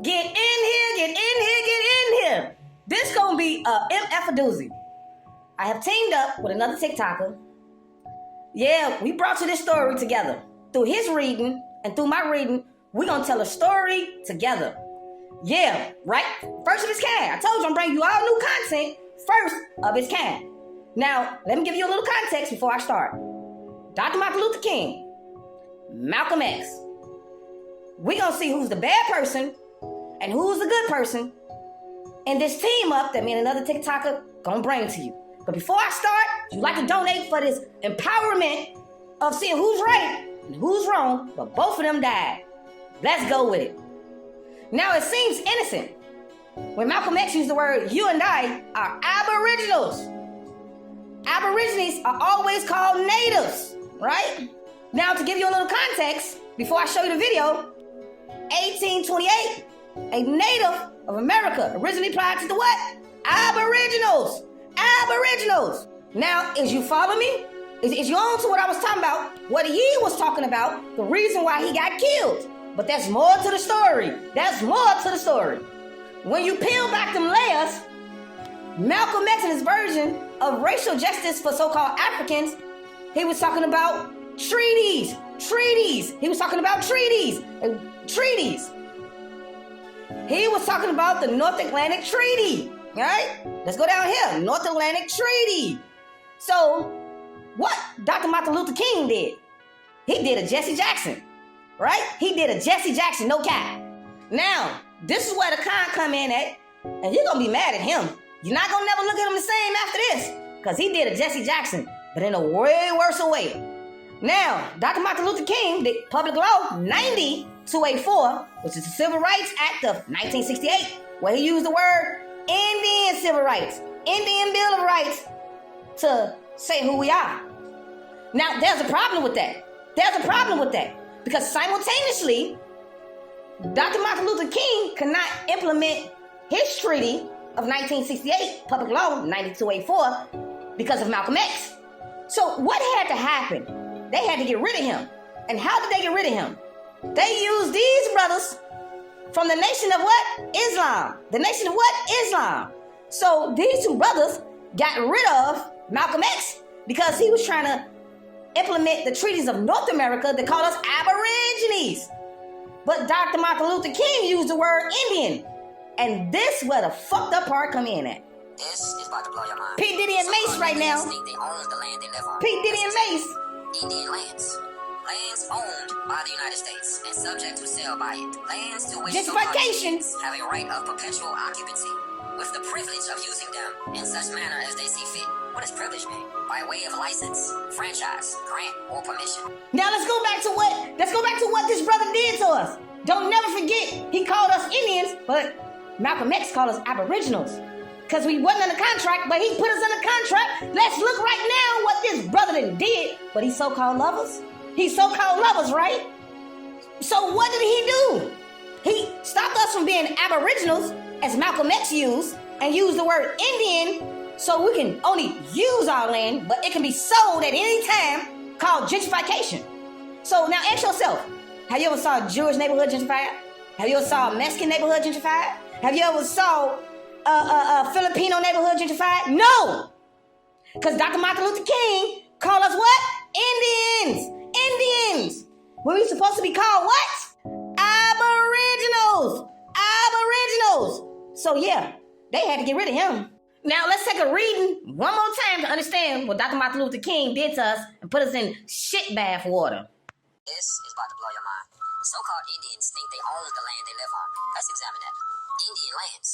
Get in here, get in here, get in here. This gonna be a MF a doozy. I have teamed up with another TikToker. Yeah, we brought you this story together. Through his reading and through my reading, we're gonna tell a story together. Yeah, right? First of its kind. I told you I'm bringing you all new content, first of its kind. Now, let me give you a little context before I start. Dr. Martin Luther King, Malcolm X. We're gonna see who's the bad person and who's the good person in this team up that me and another TikToker gonna bring to you. But before I start, if you'd like to donate for this empowerment of seeing who's right and who's wrong, but both of them died. Let's go with it. Now, it seems innocent when Malcolm X used the word "you and I are Aboriginals." Aborigines are always called natives, right? Now, to give you a little context, before I show you the video, 1828, a native of America originally applied to the what? Aboriginals. Aboriginals. Now, is you follow me? Is you on to what I was talking about? What he was talking about, the reason why he got killed. But that's more to the story. That's more to the story. When you peel back them layers, Malcolm X in his version of racial justice for so-called Africans, he was talking about treaties. Treaties. He was talking about treaties. Treaties. He was talking about the North Atlantic Treaty. All right? Let's go down here. North Atlantic Treaty. So, what Dr. Martin Luther King did, he did a Jesse Jackson. Right? He did a Jesse Jackson, no cap. Now, this is where the con come in at, and you're gonna be mad at him. You're not gonna never look at him the same after this, because he did a Jesse Jackson, but in a way worse way. Now, Dr. Martin Luther King did Public Law 90-284, which is the Civil Rights Act of 1968, where he used the word Indian Civil Rights, Indian Bill of Rights, to say who we are. Now, there's a problem with that. There's a problem with that. Because simultaneously, Dr. Martin Luther King could not implement his treaty of 1968, Public Law 9284, because of Malcolm X. So what had to happen? They had to get rid of him. And how did they get rid of him? They used these brothers from the nation of what? Islam. The nation of what? Islam. So these two brothers got rid of Malcolm X because he was trying to implement the treaties of North America that called us Aborigines. But Dr. Martin Luther King used the word Indian. And this where the fucked up part come in at. This is about to blow your mind. P. Diddy and Mace right now. Think they own the land they live on. P. Diddy and Mace. Indian lands. Lands owned by the United States and subject to sale by it. Lands to which Gentrification have a right of perpetual occupancy, with the privilege of using them in such manner as they see fit. What does privilege mean? By way of license, franchise, grant, or permission. Now let's go back to what this brother did to us. Don't never forget, he called us Indians, but Malcolm X called us Aboriginals. Because we wasn't under contract, but he put us under contract. Let's look right now what this brother done did. But he's so-called lovers. He's so-called lovers, right? So what did he do? He stopped us from being Aboriginals, as Malcolm X used, and used the word Indian, so we can only use our land, but it can be sold at any time, called gentrification. So now ask yourself, have you ever saw a Jewish neighborhood gentrified? Have you ever saw a Mexican neighborhood gentrified? Have you ever saw a Filipino neighborhood gentrified? No! Because Dr. Martin Luther King called us what? Indians! Indians! When we supposed to be called what? Aboriginals! Aboriginals! So yeah, they had to get rid of him. Now let's take a reading one more time to understand what Dr. Martin Luther King did to us and put us in shit bath water. This is about to blow your mind. So-called Indians think they own the land they live on. Let's examine that. Indian lands.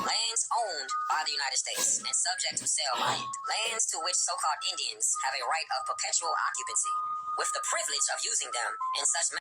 Lands owned by the United States and subject to sale by it. Lands to which so-called Indians have a right of perpetual occupancy, with the privilege of using them in such